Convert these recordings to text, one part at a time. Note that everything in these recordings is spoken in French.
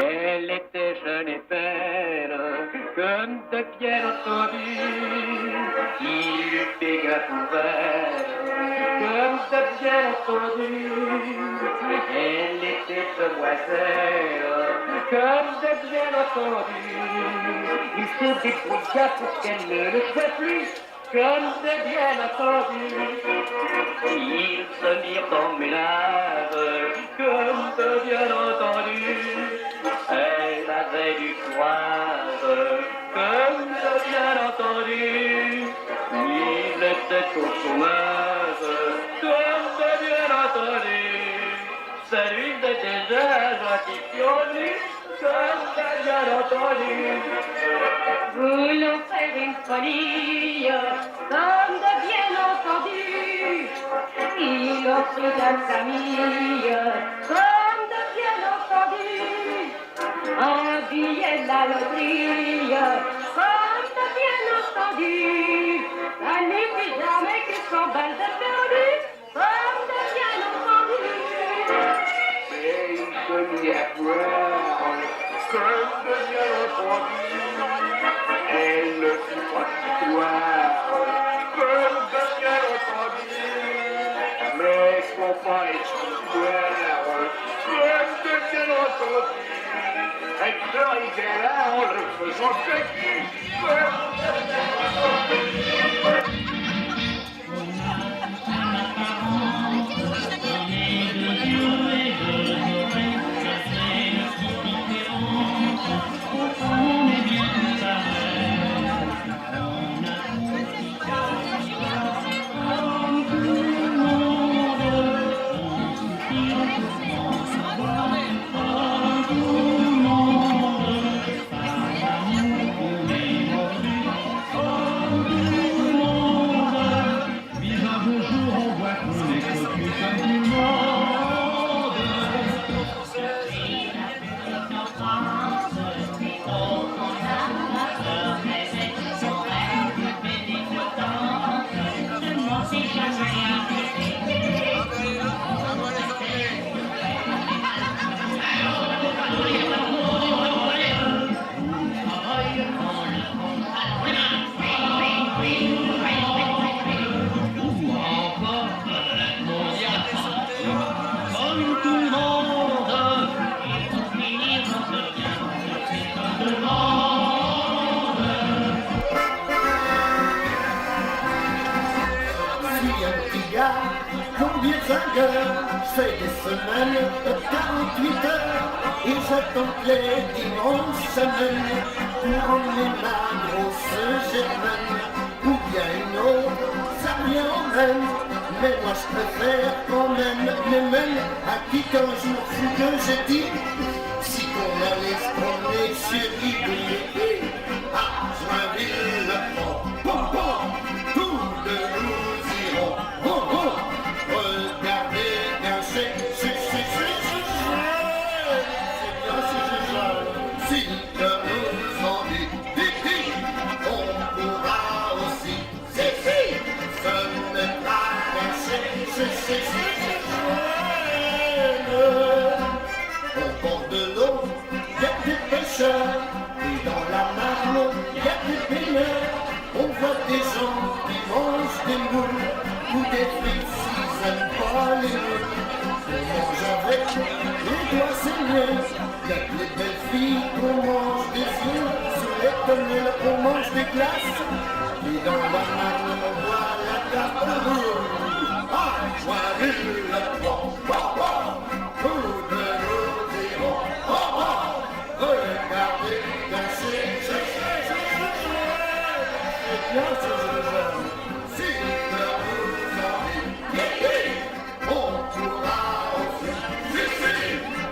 Elle était jeune et belle, comme de bien entendu, il eut des gars pour elle, comme de bien entendu. Elle était demoiselle, comme de bien entendu. Il se débrouilla pour qu'elle ne le soit plus, comme de bien entendu. Ils se mirent en ménage, comme de bien entendu. Elle avait du courage, comme de bien entendu. Il était au chômage, comme de bien entendu. Celui de déjà gentil pionnier, comme de bien entendu. Voulant faire une folie, comme de bien entendu. Il offrit la famille, comme de bien entendu. Un billet de la loterie, comme de bien entendu. Ça n'était jamais que 100 balles de perdu, comme de bien entendu. Mais il se mit à boire, comme de bien entendu. Elle ne fit pas d'histoire, comme de bien entendu. Mais son pas histoire, comme de bien entendu. Elle se régala en le faisant péter, comme de bien entendu. Combien de heures, c'est des semaines de 48 heures et j'attends les dimanches semaines pour emmener ma grosse Germaine ou bien une autre, ça lui emmène. Mais moi je préfère quand même les mêmes à qui qu'un jour fou que j'ai dit si qu'on allait se promener chérie de l'été à Joinville, bon, tous deux nous irons, regardez bien c'est bien si que nous envie, on pourra aussi, se mettre à danser, au bord de l'eau, il y a des pêcheurs, et dans la marne, il y a des pêcheurs. On voit des gens qui mangent des moules ou des frites s'ils n'aiment pas les moules. On mange avec les doigts saignés. Il y a que les belles filles qu'on mange des yeux. Sous les tonnelles on mange des glaces. Et dans la marne on voit la carte rouge. Ah, Joinville, tout de nous dirons, regardez danser, bien si que vous envie, on pourra aussi,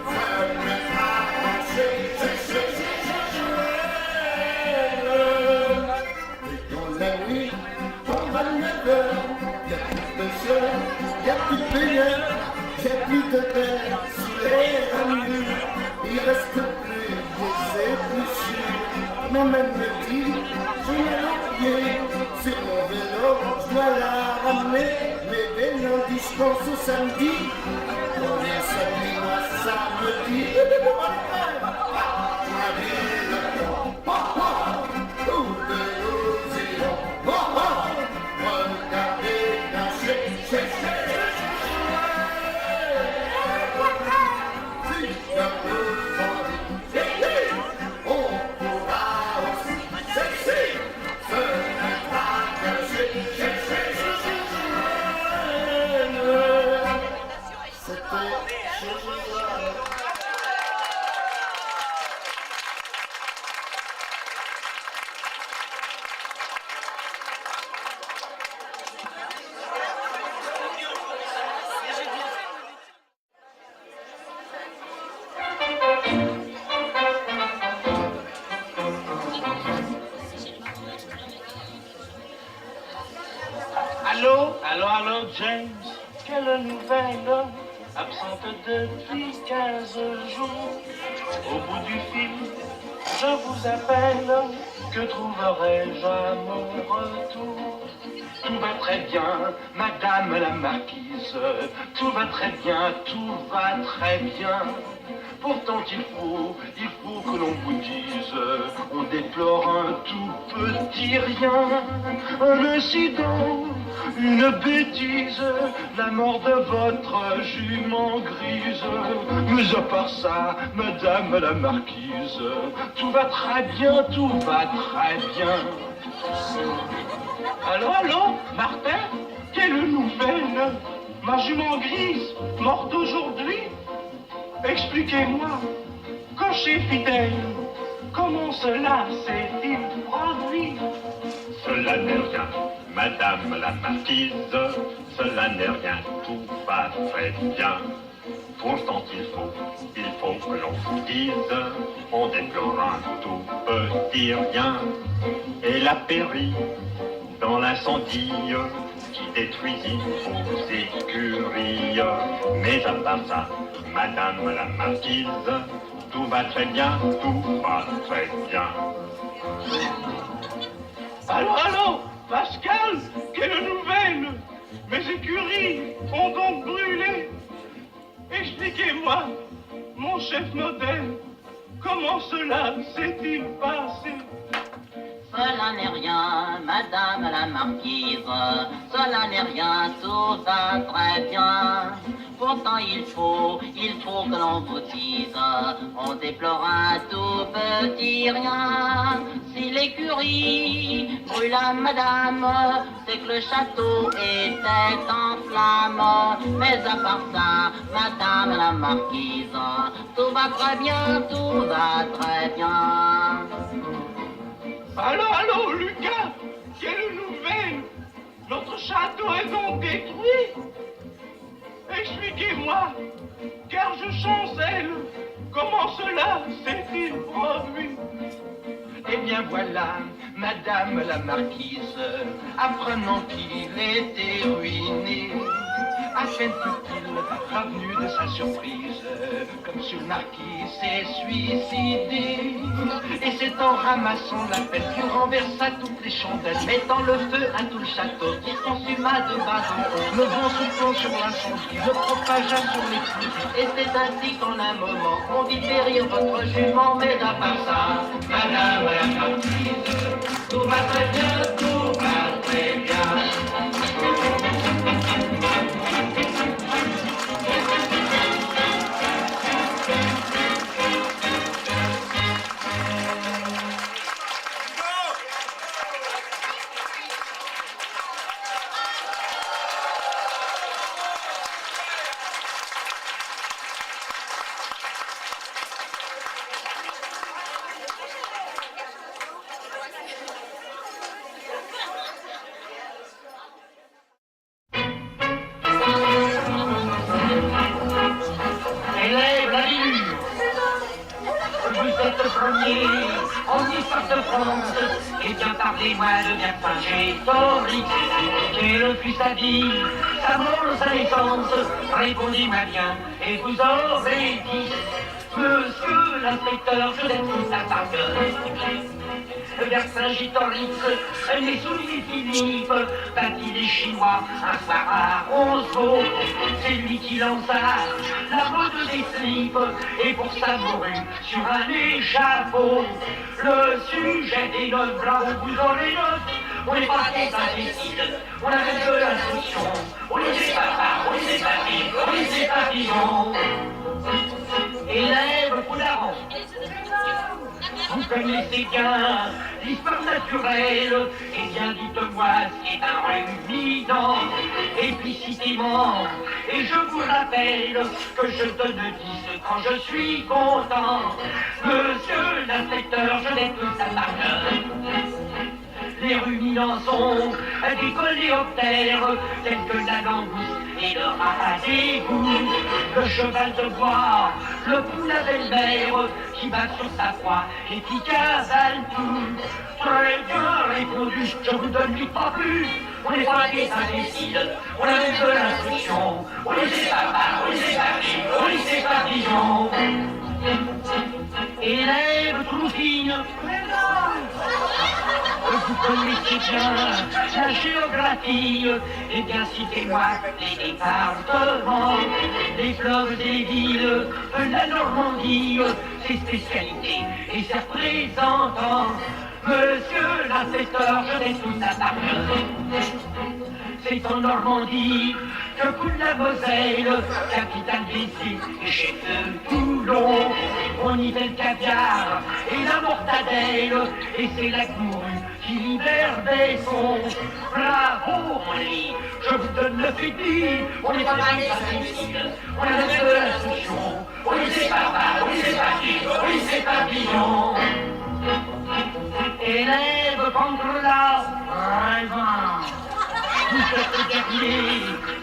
se mettre à danser, et dans la nuit, on va 9 heures, il y a plus de soeur, il y a plus de payeur, il y a plus ma mère me dit, j'ai mal au pied, c'est mon vélo, je dois la ramener, mais dès lundi, je pense au samedi, on vient samedi, moi samedi, Allô, James, quelle nouvelle? Absente depuis 15 jours. Au bout du fil, je vous appelle. Que trouverai-je à mon retour? Tout va très bien, madame la marquise. Tout va très bien, tout va très bien. Pourtant il faut que l'on vous dise, on déplore un tout petit rien, un incident, une bêtise, la mort de votre jument grise. Mais à part ça, madame la marquise, tout va très bien, tout va très bien. Allô, Martin, quelle nouvelle? Ma jument grise, morte aujourd'hui? Expliquez-moi, cocher fidèle, comment cela s'est-il produit? Cela n'est rien, madame la marquise, cela n'est rien, tout va très bien. Pourtant il faut que l'on vous dise, on déplore un tout petit rien. Elle a péri dans l'incendie qui détruisit vos écuries. Mais à part ça, madame la marquise, tout va très bien, tout va très bien. Allô, Pascal, quelle nouvelle? Mes écuries ont donc brûlé. Expliquez-moi, mon chef modèle, comment cela s'est-il passé? Cela n'est rien, madame la marquise, cela n'est rien, tout va très bien. Pourtant il faut que l'on vous dise, on déplore un tout petit rien. Si l'écurie brûla madame, c'est que le château était en flammes. Mais à part ça, madame la marquise, tout va très bien, tout va très bien. Allô, Lucas, quelle nouvelle? Notre château est donc détruit? Expliquez-moi, car je chancelle, comment cela s'est-il produit? Eh bien voilà, madame la marquise, apprenant qu'il était ruiné, à peine fut-il revenu de sa surprise, comme si le marquis s'est suicidé. Et c'est en ramassant la pelle qu'il renversa toutes les chandelles, mettant le feu à tout le château, qui se consuma de bas en haut. Le vent soufflant sur l'incendie le propagea sur les pluies, et c'est ainsi qu'en un moment on vit périr votre jument. Mais à part ça, madame la marquise, tout va très bien, tout va très bien. En histoire de France, eh bien parlez-moi de bien Vercingétorix. Quelle fut sa vie, sa mort, sa naissance? Répondez-moi bien, et vous aurez dit, monsieur l'inspecteur, je laisse tout ça par cœur. vers Saint-Gitorix, les souliers Philippe, battit les Chinois un soir à Roseau. C'est lui qui lança la mode des slips, et pour sa morue sur un échafaud. Le sujet des notes blancs, vous aurez notes. On n'est pas des imbéciles, on a même de l'instruction. On les est papas, on les est papilles, on les est papillons. Élève Poularon, vous connaissez bien l'histoire naturelle. Eh bien, dites-moi ce qu'est un ruminant, explicitement. Et je vous rappelle que je donne 10 quand je suis content. Monsieur l'inspecteur, je l'ai tous à par cœur. Les ruminants sont des coléoptères, tels que la langouste et le rat d'égout, le cheval de bois, le poulain belle-mère, qui bat sur sa proie et qui cavale tout. Très bien répondu, je vous donne 8 pas plus. On n'est pas des imbéciles, on a même de l'instruction. On les est papas, on les est papilles, on les est papillons. Élève Troufine, vous connaissez bien la géographie, eh bien citez-moi les départements, les fleuves et les villes de la Normandie, ses spécialités et ses représentants. Monsieur l'inspecteur, je l'ai tous à par cœur. C'est en Normandie que coule la Moselle, capitale des îles et chef-d'œuvre Toulon. On y fait le caviar et la mortadelle, et c'est la courue qui libère des sons. Bravo, mon ami, je vous donne le fétis. On n'est pas des imbéciles, on a même de l'instruction. On les est papas, on les est papilles, on les est papillons. Élève contre la raison. Vous êtes le dernier,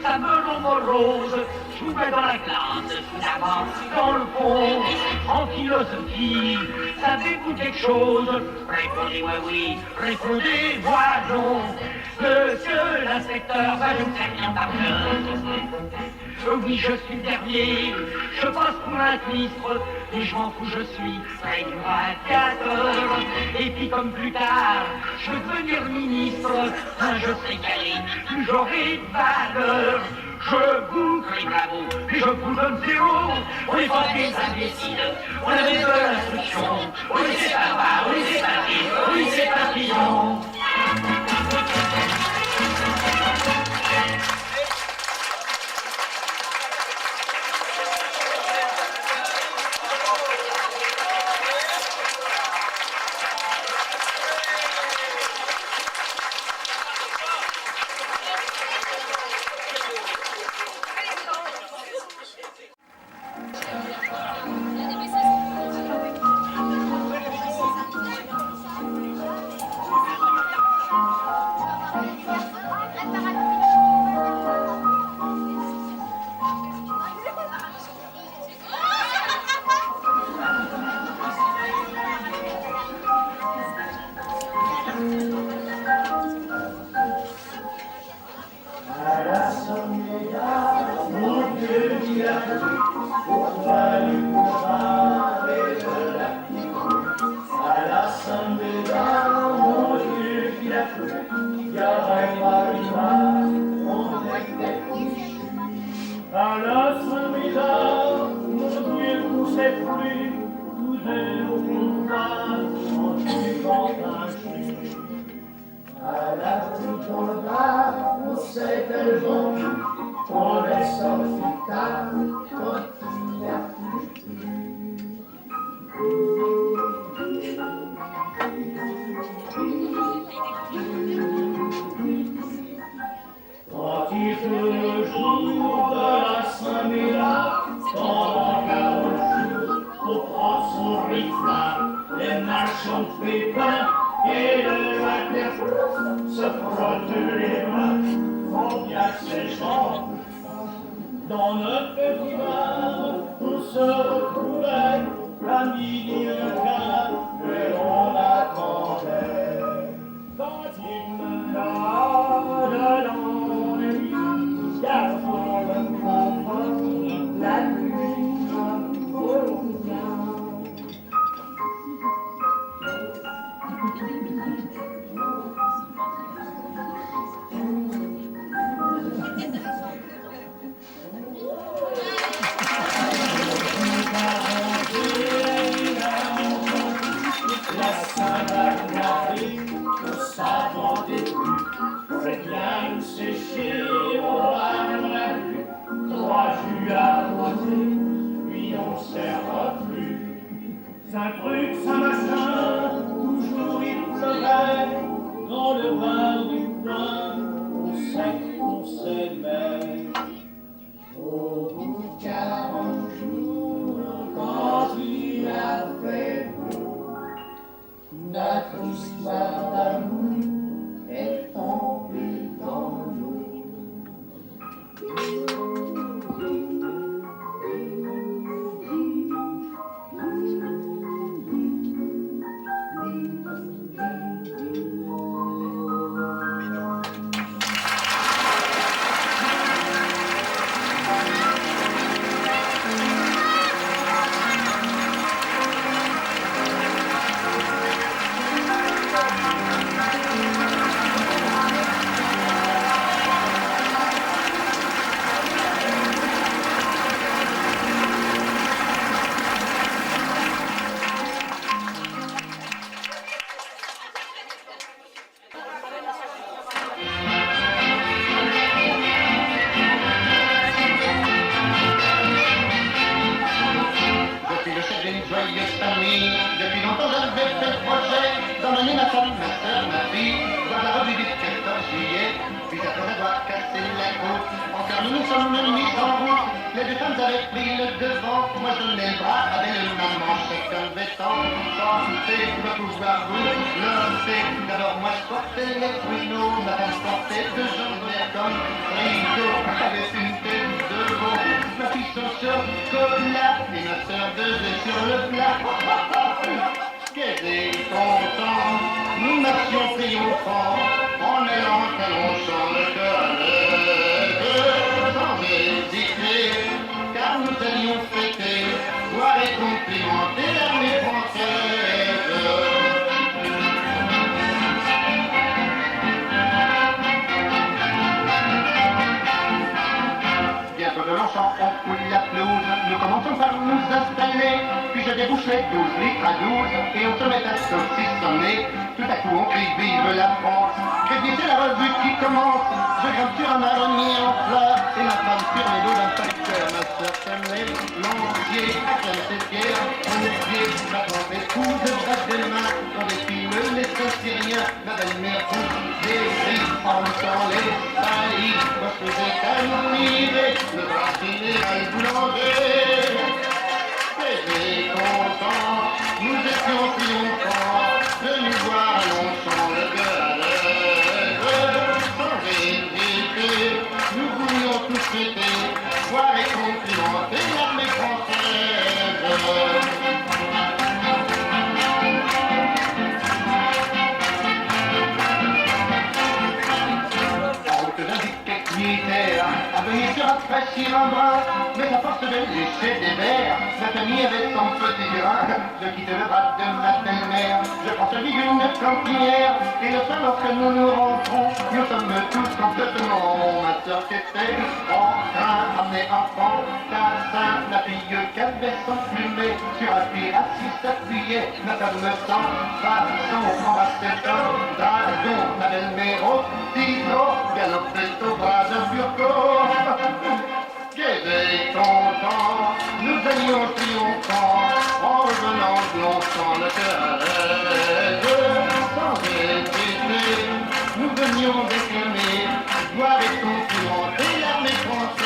ça melon morose, je vous mets dans la classe, sous la main, dans le fond, en philosophie, savez-vous quelque chose? Répondez-moi oui, répondez-moi non. Monsieur l'inspecteur va nous servir par cœur. Oui, je suis le dernier, je passe pour un ministre, et je m'en fous, je suis près du radiateur. Et puis comme plus tard, je veux devenir ministre, je serai calé, plus j'aurai de valeur. Je vous crie bravo, et je vous donne 0. On n'est pas des imbéciles, on a même de l'instruction. On les est papas, on les est papilles, on les est papillons. À la Saint-Médard, mon Dieu, vous êtes plus, tous deux au combat, en suivant un chien. À la petite Olga, on sait qu'elles vont, on est sorti tard, quand il n'y a plus. Quand il fait le jour de la Saint-Médard, pendant 40 jours, on prend son rifle, les marchands de pépins et le latin se frottent les mains, font bien ses jambes. Dans notre petit bar, on se retrouvait à midi un quart, et on attendait. Quand il me l'a dans les nuits, gardons le confort, la nuit revient. bassin, toujours il pleurait, dans le bar du coin, on sait qu'on s'aimait. Au bout de 40 jours, quand il a fait beau, notre histoire d'amour est tombée dans l'eau. Depuis le chef d'une joyeuse famille, depuis longtemps j'avais fait le projet d'emmener ma femme, ma soeur, ma fille, voir la revue du 14 juillet. Puis après avoir cassé la côte, encore nous sommes mis en route. Les deux femmes avaient pris le devant, moi je donnais le bras à belle maman, chacun vêtant, porter le pouvoir vous, lancer. D'abord moi je portais les pruneaux, ma femme portait deux jambes verts comme rideau, avec une tête de veau. Ma fille son chocolat et ma soeur deux œufs sur le plat. Qu'elle est contente, nous marchions triomphants, en allant à Longchamp le cœur sans hésiter, car nous allions fêter, voir et complimenter l'armée française. Bientôt de Longchamp, on coule la pelouse, nous commençons par nous installer, puis je débouche les 12 litres à 12, et on se met à saucissonner. Tout à coup on crie vive la France, crédit c'est la revue qui commence, je grimpe sur un marronnier en fleurs, et ma femme sur les dos d'un facteur, ma soeur s'aimait, lancier, acclame ses pierres, mon pied, ma tante épouse, bras des mains, dans des films, les Saint-Syriens, ma belle-mère pousse des cris, en temps les saillies, moi je faisais admirer, le bras général boulanger. J'étais content, nous étions triomphants, de nous voir à Longchamp le cœur à l'œuvre. Sans hésiter, nous voulions tous fêter, voir et complimenter l'armée française. Militaire, à venir sur un facile un bras, mais à force de lécher des verres, ma famille avait son petit grain. Je quitte le bras de ma belle-mère, je prends celui d'une cantinière, et le soir lorsque nous nous rentrons, nous sommes tous complètement. Ma soeur qui était en train d'amener un fantassin, ma fille qui avait son plumet, sur un pied assis s'appuyait, ma femme sans façon embrassait un dragon, ma belle-mère au titre, galopait au bras de Burco. Qu'elle est content, nous allions triomphants, en revenant de Longchamp le cœur à l'aise. Sans hésiter, nous venions déclamer, voir et complimenter l'armée française.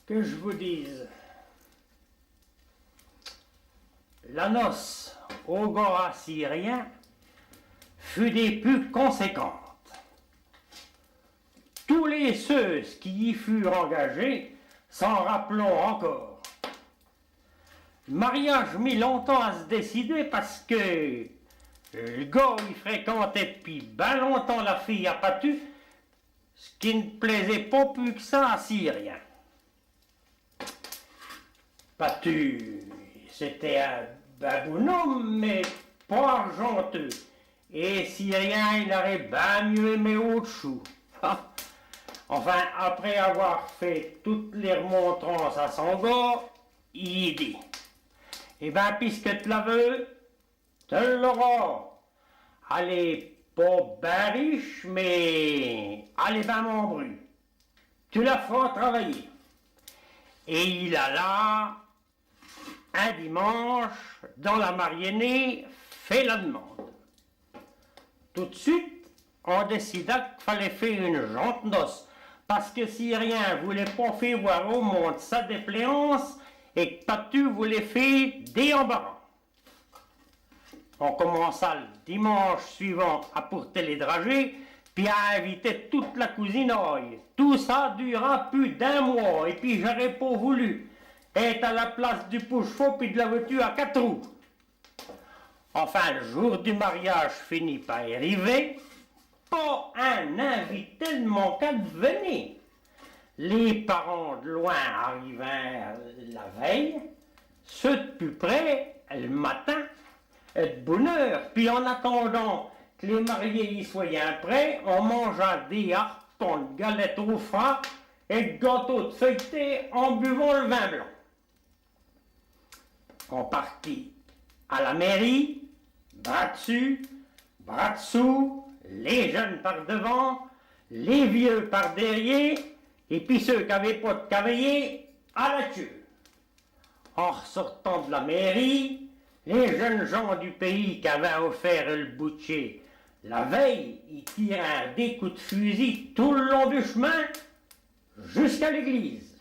Que je vous dise, la noce au gars syrien fut des plus conséquentes. Tous les ceux qui y furent engagés s'en rappelons encore. Le mariage mit longtemps à se décider parce que le gars il fréquentait depuis ben longtemps la fille à Patu, ce qui ne plaisait pas plus que ça à Cyrien. Patu, c'était un bonhomme, mais pas argenteux. Et Cyrien, il aurait bien mieux aimé autre chose. Enfin, après avoir fait toutes les remontrances à son gars, il dit « Eh ben, puisque tu la veux, tu l'auras. Elle est pas ben riche, mais elle est ben membrue. Tu la feras travailler. » Et il alla un dimanche dans la Marionnée, fait la demande. Tout de suite, on décida qu'il fallait faire une jante noce, parce que Cyrien voulait pas faire voir au monde sa déplaisance et que Patu voulait faire des embarras. On commença le dimanche suivant à porter les dragées, puis à inviter toute la cousinaille. Tout ça dura plus d'1 mois, et puis j'aurais pas voulu être à la place du pouche-faux puis de la voiture à 4 roues. Enfin, le jour du mariage finit par arriver, pas un invité ne manqua de venir. Les parents de loin arrivèrent la veille, ceux de plus près le matin, de bonne heure. Puis en attendant que les mariés y soient prêts, on mangea des hartons de galettes au froid et de gâteaux de feuilleté en buvant le vin blanc. On partit à la mairie, bras dessus, bras dessous, les jeunes par devant, les vieux par derrière, et puis ceux qui n'avaient pas de cavalier, à la queue. En ressortant de la mairie, les jeunes gens du pays qui avaient offert le boucher la veille, ils tirèrent des coups de fusil tout le long du chemin jusqu'à l'église.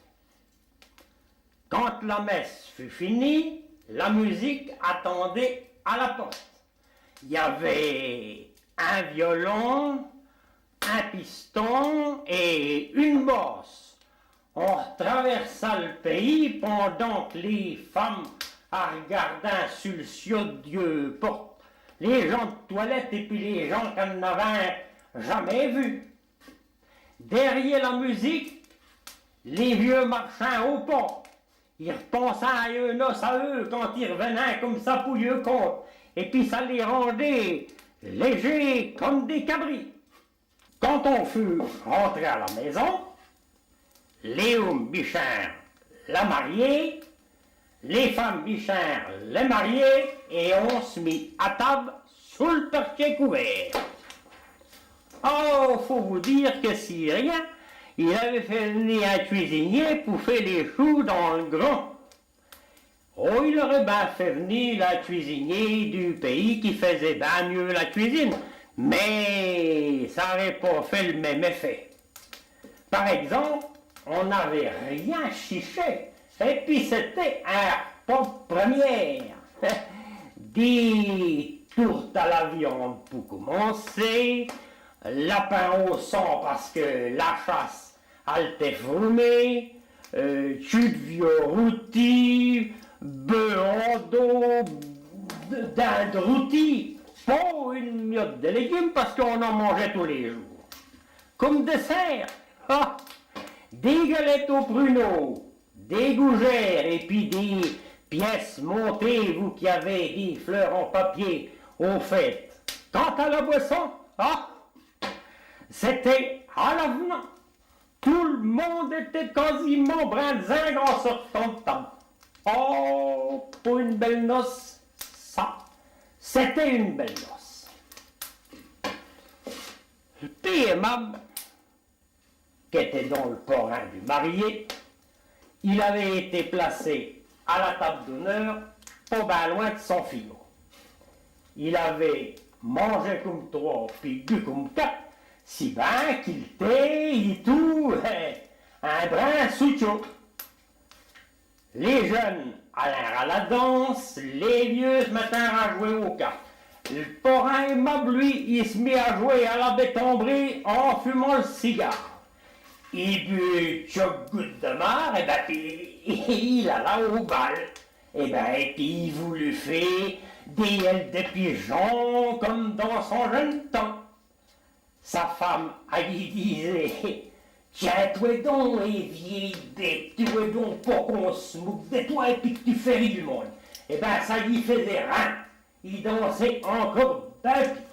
Quand la messe fut finie, la musique attendait à la porte. Il y avait un violon, un piston et une basse. On traversa le pays pendant que les femmes regardaient sur le ciel de Dieu porte les gens de toilette et puis les gens qu'on n'avait jamais vus. Derrière la musique, les vieux marchaient au pas. Ils repensaient à eux, noces à eux, quand ils revenaient comme ça pour eux compte. Et puis ça les rendait légers comme des cabris. Quand on fut rentré à la maison, Léon Bichard l'a marié, les femmes Bichard les mariées, et on se mit à table sous le perché couvert. Oh, faut vous dire que Cyrien, il avait fait venir un cuisinier pour faire les choux dans le grand. Oh, il aurait bien fait venir la cuisinier du pays qui faisait bien mieux la cuisine, mais ça n'aurait pas fait le même effet. Par exemple, on n'avait rien chiché, et puis c'était un repas de première. Des tourtes à la viande pour commencer, lapin au sang parce que la chasse elle était fumée, jus de vieux rôti, bœuf en dos, dinde rôti, pas une miotte de légumes parce qu'on en mangeait tous les jours. Comme dessert, des galettes au pruneau, des gougères et puis des pièces montées, vous qui avez des fleurs en papier au fait. Quant à la boisson, c'était à l'avenant. Tout le monde était quasiment brinzingue en sortant de table. Oh, pour une belle noce, ça, c'était une belle noce. Le père aimable, qui était dans le parrain du marié, il avait été placé à la table d'honneur, pas bien loin de son filot. Il avait mangé comme 3, puis bu comme 4, si bien qu'il était et tout, un brin sous chaud. Les jeunes allèrent à la danse, les vieux se mettèrent à jouer aux cartes. Le parrain aimable, lui, il se met à jouer à la bétomberie en fumant le cigare. Il but choc goutte de mar, et ben puis il alla au bal. Et ben et puis il voulut faire des ailes de pigeon comme dans son jeune temps. Sa femme, elle lui disait, tiens, toi donc, les vieilles bêtes, tu veux donc pas qu'on se moque de toi et puis que tu fais rire le monde. Et ben ça lui faisait rien. Il dansait encore d'un pied.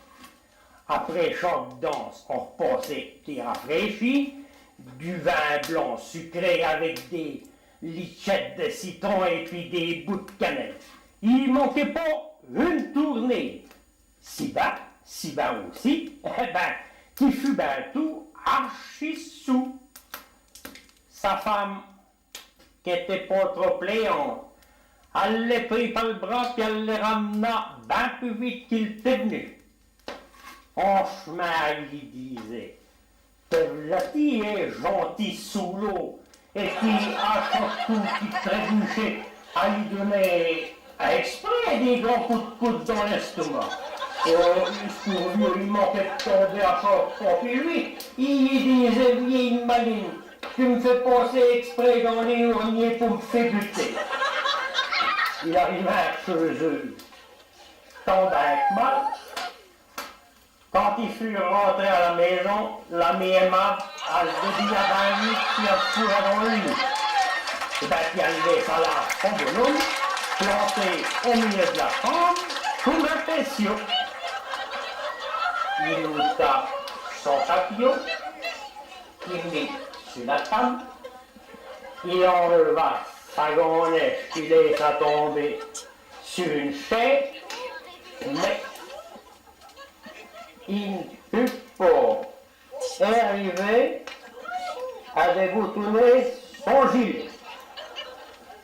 Après chaque danse, on repassait petit rafraîchi, du vin blanc sucré avec des lichettes de citron et puis des bouts de cannelle. Il manquait pas une tournée. Si bas aussi, eh ben, qui fut ben tout archi sous. Sa femme, qui était pas trop pléante, elle les prit par le bras puis elle les ramena bien plus vite qu'il était venu. En chemin, elle lui disait, Perlati est gentil sous l'eau, et puis à chaque coup qu'il trébuchait, elle lui donnait exprès des grands coups de coude dans l'estomac. Pour lui, il manquait de tomber à chaque fois. Puis lui, il disait, vieille maline, tu me fais passer exprès dans les ourniers pour me faire buter. Il arrivait chez eux, tant bien que mal. Quand il fut rentré à la maison, l'ami aimable, elle se dit à ben vite qu'il a fourré dans le lit. Et ben, puis elle laissa là son bonhomme, planté au milieu de la chambre, comme un patio. Il ôta son papillon, il mit sur la table, il enleva sa gonesse qu'il laissa tomber sur une chaise, mais il ne put pas arriver à déboutonner son gilet.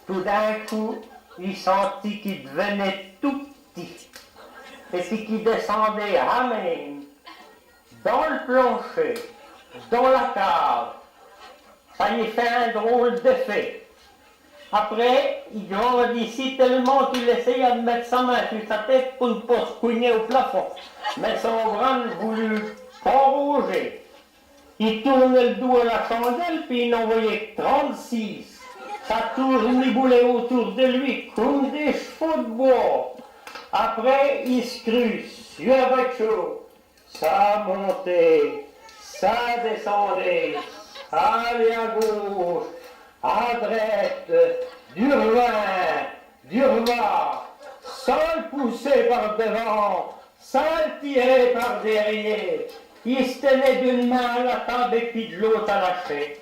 Tout d'un coup, il sentit qu'il devenait tout petit, et puis qu'il descendait à même dans le plancher, dans la cave. Ça lui fait un drôle d'effet. Après, il grandissait tellement qu'il essaya de mettre sa main sur sa tête pour ne pas se cogner au plafond. Mais son bras ne voulut pas bouger. Il tournait le dos à la chandelle, puis il n'en voyait que 36. Ça tournait autour de lui comme des chevaux de bois. Après, il se crut sur avec chaud. Ça montait, ça descendait, ça allait à gauche, à droite, du revers, ça le poussait par devant, ça le tirait par derrière. Il se tenait d'une main à la table et puis de l'autre à la chaise.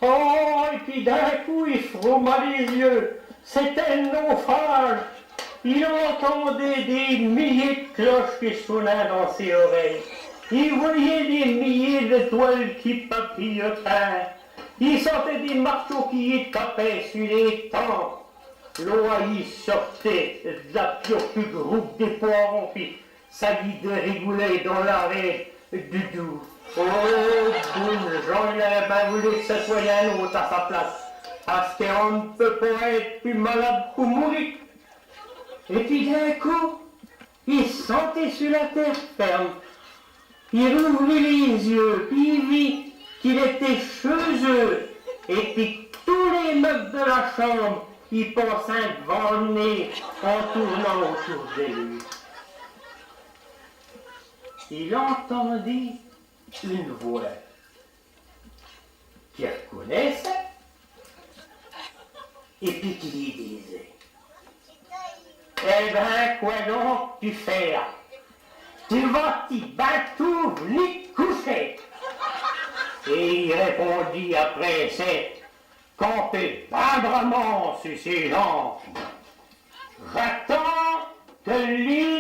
Oh, et puis d'un coup, il frouma les yeux. C'était un naufrage. Il entendait des milliers de cloches qui sonnaient dans ses oreilles. Il voyait des milliers d'étoiles qui papillotaient. Il sentait des marteaux qui y tapaient sur les tempes. L'eau y sortait de la pure plus groupe des poirons, puis ça lui dérigoulait dans l'arrêt du doux. Oh, bonne Jean, il aurait bien voulu que ce soit un autre à sa place, parce qu'on ne peut pas être plus malade pour mourir. Et puis d'un coup, il se sentait sur la terre ferme. Il rouvrit les yeux, puis il vit qu'il était chez eux, et puis tous les meubles de la chambre, il passaient devant le nez en tournant autour de lui. Il entendit une voix qu'il reconnaissait, et puis qui lui disait, « Eh ben, quoi donc tu fais là? Tu vas t'y battre ni coucher. » Et il répondit après s'être campé tendrement sur ses jambes, « J'attends de lui